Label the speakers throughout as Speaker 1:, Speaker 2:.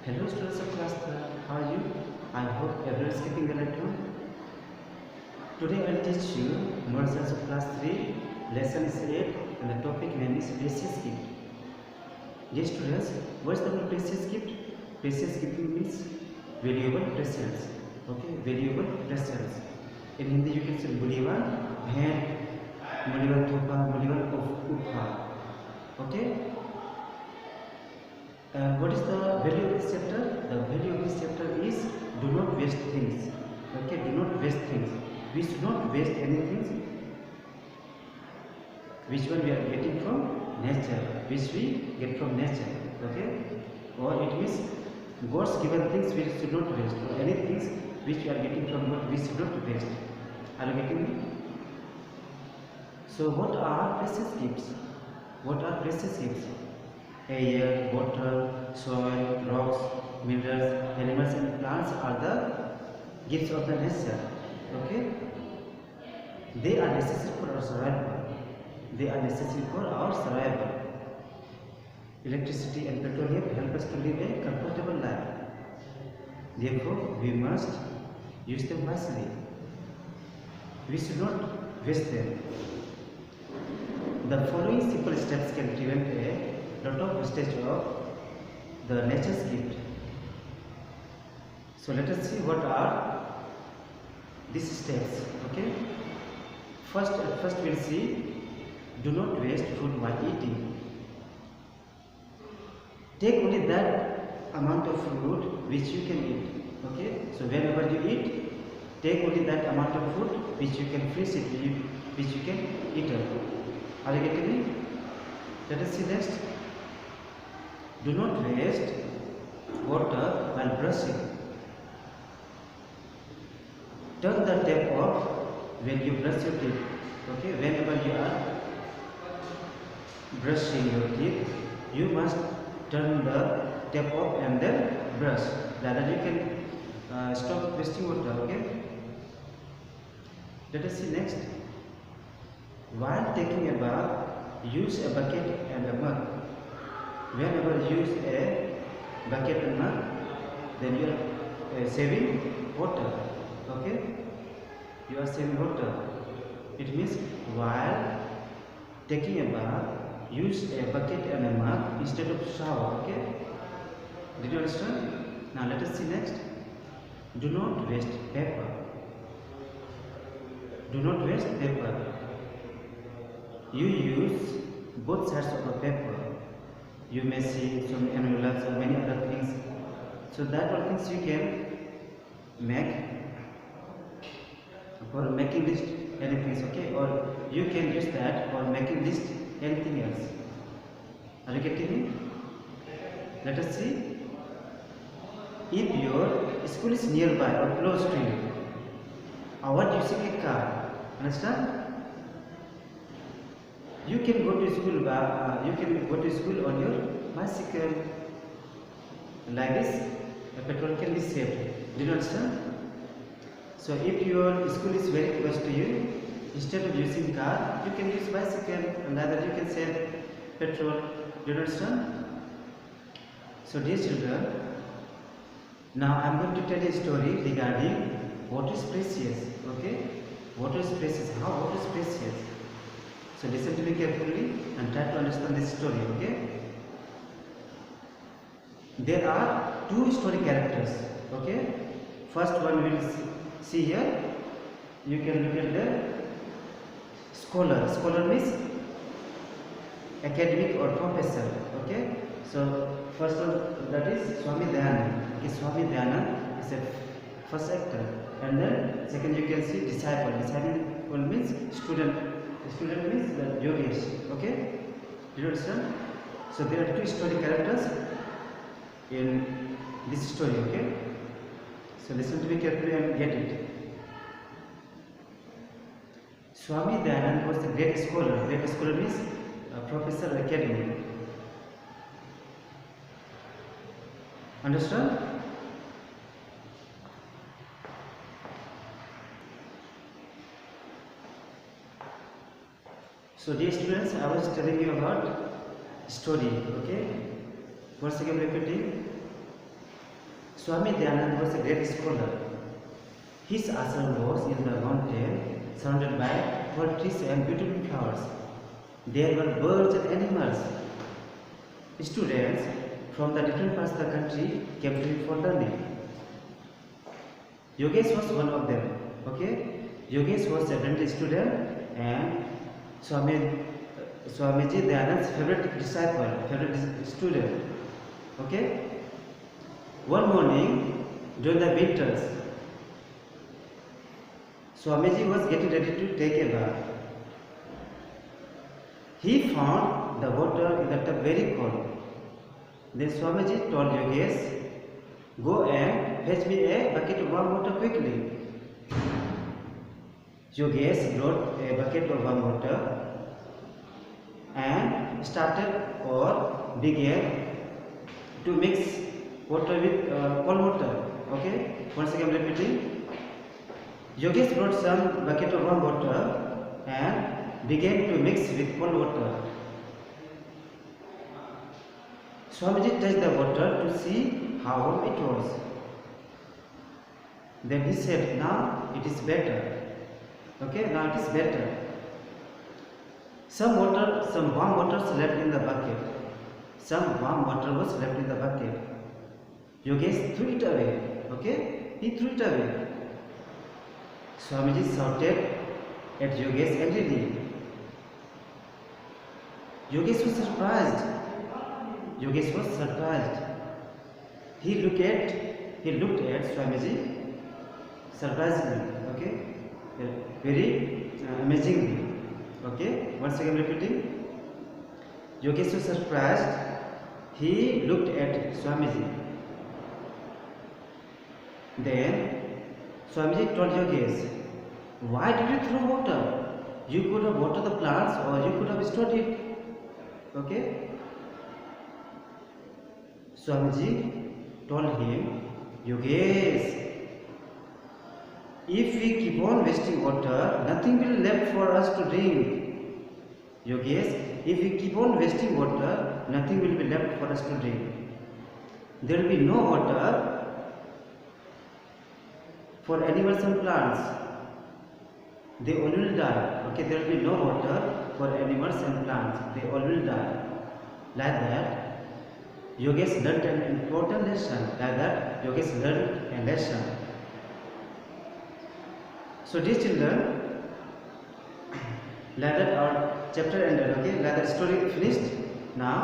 Speaker 1: Hello students of class 3, how are you? I hope everyone is keeping well at home. Today I will teach you more science of class 3, lesson is 8 and the topic name is precious gift. Dear students, what is the word precious gift? Precious gift means valuable presents. Okay, valuable presents. In Hindi you can say मूल्यवान भेंट, मूल्यवान तोहफा, मूल्यवान उपहार. Okay. And what is the value of this chapter? The value of this chapter is do not waste things. Okay, do not waste things. We should not waste anything which one we are getting from nature, which we get from nature. Okay, or it means God's given things we should not waste, or any things which we are getting from God we should not waste. Are you getting me? So, what are precious gifts? What are precious gifts? Air, water, soil, rocks, minerals, animals and plants are the gifts of the nature. Okay? They are necessary for our survival. They are necessary for our survival. Electricity and petroleum help us to live a comfortable life. Therefore, we must use them wisely. We should not waste them. The following simple steps can prevent a lot of wastage of the nature's gift. So let us see what are these steps. Okay. First we'll see do not waste food while eating. Take only that amount of food which you can eat. Okay. So whenever you eat, take only that amount of food which you can finish it, which you can eat up. Are you getting me? Let us see next. Do not waste water while brushing. Turn the tap off when you brush your teeth. Okay, whenever you are brushing your teeth, you must turn the tap off and then brush. That you can stop wasting water. Okay. Let us see next. While taking a bath, use a bucket and a mug. Whenever you use a bucket and mug, then you are saving water. Okay, you are saving water. It means while taking a bath, use a bucket and a mug instead of shower. Okay, did you understand? Now let us see next. Do not waste paper. Do not waste paper. You use both sides of the paper. You may see some envelopes or many other things. So that are things you can make for making list anything. Okay, or you can use that for making list anything else. Are you getting me? Let us see. If your school is nearby or close to you, avoid using a car. Understand? You can go to school. You can go to school on your bicycle. Like this, the petrol can be saved. Do you understand? So, if your school is very close to you, instead of using car, you can use bicycle, and either you can save petrol. Do you understand? So, dear children, now I am going to tell you a story regarding what is precious. Okay, what is precious? How what is precious? So listen to me carefully and try to understand this story. Okay. There are two story characters. Okay. First one we will see here. You can look at the scholar. Scholar means academic or professor. Okay. So first one that is Swami Dayanand. Okay, Swami Dayanand is a first actor, and then second you can see disciple. Disciple means student. Student means the yogis. Okay, do you understand? So there are two story characters in this story. Okay, so listen to me carefully and get it. Swami Dayanand was a great scholar. Great scholar means professor academy. Understand? So dear students, I was telling you about story. Okay, once again repeating. Swami Dayananda was a great scholar. His ashram was in the mountain, surrounded by tall trees and beautiful flowers. There were birds and animals. Students from the different parts of the country came to him for learning. Yogesh was one of them. Okay, Yogesh was a brilliant student and Swamiji Dayananda's favorite disciple, favorite student. Okay. One morning during the winters, Swamiji was getting ready to take a bath. He found the water in the tub very cold. Then Swamiji told Yogesh, "Go and fetch me a bucket of warm water quickly." Yogesh brought a bucket of warm water and started or began to mix water with cold water. Okay, once again repeating. Yogesh brought some bucket of warm water and began to mix with cold water. Swamiji touched the water to see how warm it was. Then he said, "Now it is better." Okay, now it is better. Some warm water was left in the bucket. Some warm water was left in the bucket. Yogesh threw it away. Okay, he threw it away. Swamiji shouted at Yogesh angrily. Yogesh was surprised. Yogesh was surprised. He looked at Swamiji surprisingly. Okay, very amazingly. Okay, once again repeating. Yogesh was surprised. He looked at Swamiji. Then Swamiji told Yogesh, "Why did you throw water? You could have watered the plants or you could have stored it." Okay. Swamiji told him, "Yogesh, if we keep on wasting water, nothing will be left for us to drink. Yogesh, if we keep on wasting water, nothing will be left for us to drink. There will be no water for animals and plants. They all will die. Okay, there will be no water for animals and plants. They all will die." Like that, Yogesh learned an important lesson. Like that, Yogesh learned a lesson. So, dear children, like that our chapter ended. Okay, like that story finished. Now,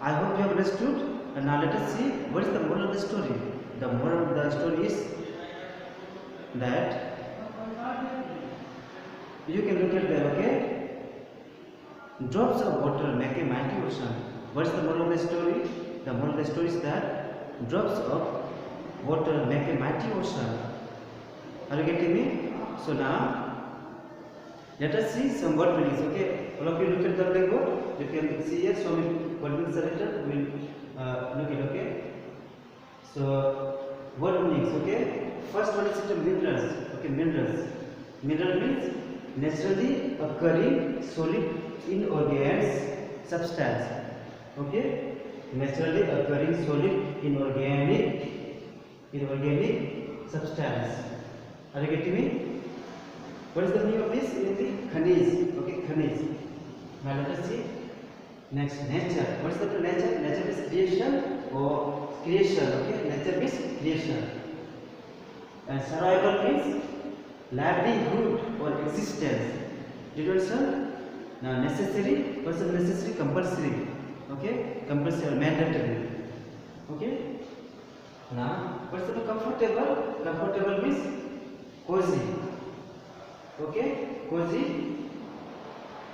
Speaker 1: I hope you have understood. And now let us see what is the moral of the story. The moral of the story is that you can look at there. Okay, drops of water make a mighty ocean. What is the moral of the story? The moral of the story is that drops of water make a mighty ocean. Are you getting me? So now let us see some word meanings. Okay, all of you look at the blackboard. You can see here so many word meanings are written. We will look at. Okay, so word meanings. Okay, first one is minerals. Okay, minerals. Mineral means naturally occurring solid inorganic substance. Okay, naturally occurring solid inorganic substance. Are you getting me? What is the meaning of this? In the khanij. Okay, khanij. Now let us see. Next, nature. What is the nature? Nature is creation or creation. Okay, nature means creation. And survival means livelihood or existence. Did you understand? Now necessary. What is the necessary? Compulsory. Okay, compulsory or mandatory. Okay. Now what is the comfortable? Comfortable means cozy. Okay, cozy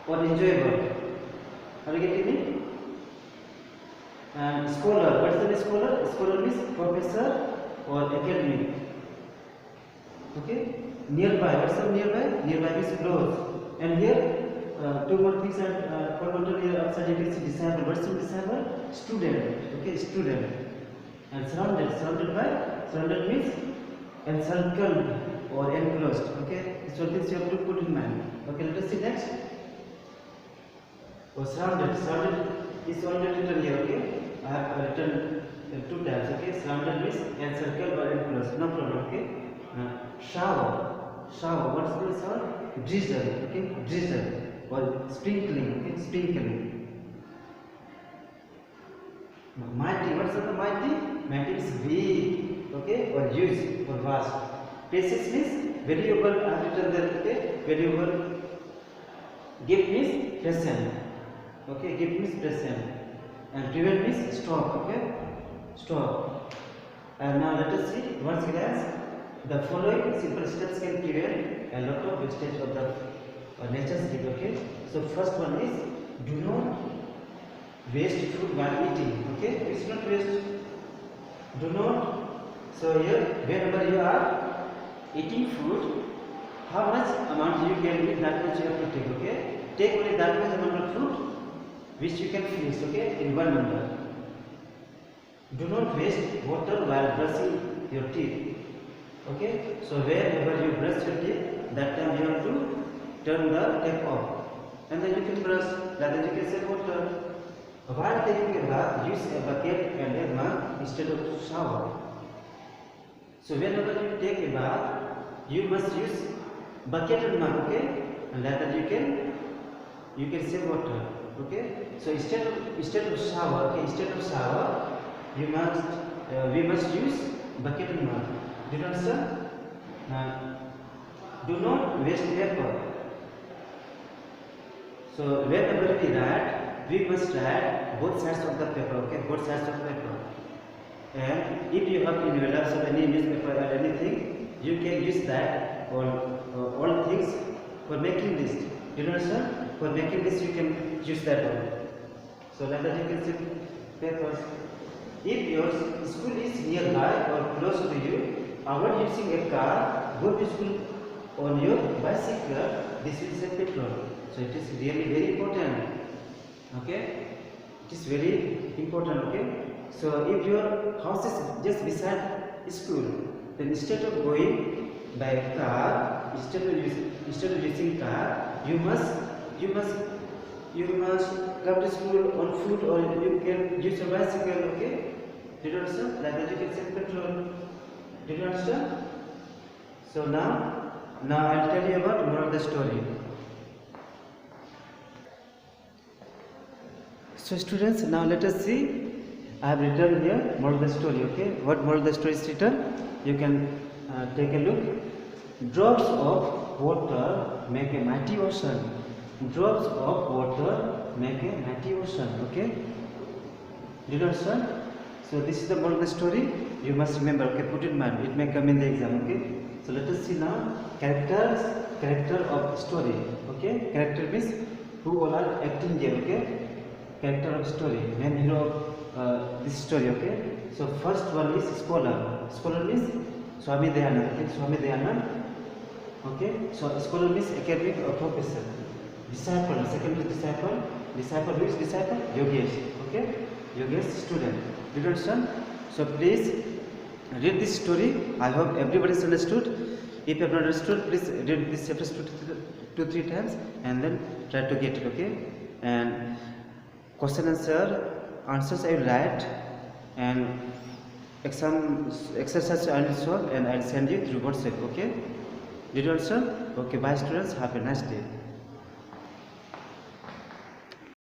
Speaker 1: or enjoyable. Are you getting me? And scholar. What is the scholar? Scholar means professor or academic. Okay. Nearby. What is the nearby? Nearby means close. And here two more things are forgotten here outside. You can see disciple. What is the disciple? Student. Okay, student. And surrounded. Surrounded means encircled or enclosed. Okay, so this you have to put in mind. Okay, let us see next. Surrounded is already written here. Okay, I have written two tabs. Okay, surrounded means encircle or enclose, no problem. Okay. Shower. What's the shower? Drizzle. Okay, drizzle or sprinkling. Okay, sprinkling. Mighty. What's the mighty? Mighty is big. Okay, or huge or vast. Precious means valuable. I have written there. Okay, valuable. Gift means present. Okay, gift means present. And prevent means stop. Okay, stop. And now let us see once again. The following simple steps can prevent a lot of wastage of the nature's gift. Okay, so first one is do not waste food while eating. Okay, it's not waste. Do not. So here, whenever you are eating food, how much amount you can eat, that much you have to take. Okay, take only that much amount of food which you can finish. Okay, in one number. Do not waste water while brushing your teeth. Okay, so wherever you brush your teeth, that time you have to turn the tap off, and then you can brush. Like that you can save water. While taking a bath, use a bucket and a mug instead of shower. So whenever you take a bath, you must use bucket and mug. Okay, and like that you can save water. Okay, so instead of shower, okay, we must use bucket and mug. Do you understand? Do not waste paper. So whenever we write, we must write both sides of the paper. Okay, both sides of paper. And if you have envelopes or any newspaper or anything, you can use that on all things for making list. Do you understand? For making list, you can use that one. So like that you can see papers. If your school is nearby or close to you, avoid using a car. Go to school on your bicycle. This will save petrol. So it is really very important. Okay, it is very important. Okay, so if your house is just beside school, then instead of going by car, instead of using car, you must come to school on foot, or you can use your bicycle. Okay, did you understand? Like that you can save petrol. Did you understand? So now I'll tell you about more of the story. So students, now let us see. I have written here more of the story. Okay, what more of the story is written? You can take a look. Drops of water make a mighty ocean. Drops of water make a mighty ocean. Okay, did you understand? So this is the more of the story. You must remember. Okay, put it in mind. It may come in the exam. Okay. So let us see now character of story. Okay, character means who all are acting here. Okay. Character of story, main hero of this story. Okay, so first one is scholar. Scholar means Swami Dayanand. Okay, Swami Dayanand. Okay, so scholar means academic or professor. Disciple, second is disciple. Disciple, who is disciple? Yogesh. Okay, Yogesh student. Did you understand? So please read this story. I hope everybody has understood. If you have not understood, please read this chapter 2-3 times and then try to get it. Okay, and question answers I will write, and exam exercise I will solve, and I will send you through WhatsApp. Okay, did you understand? Okay, bye students, have a nice day.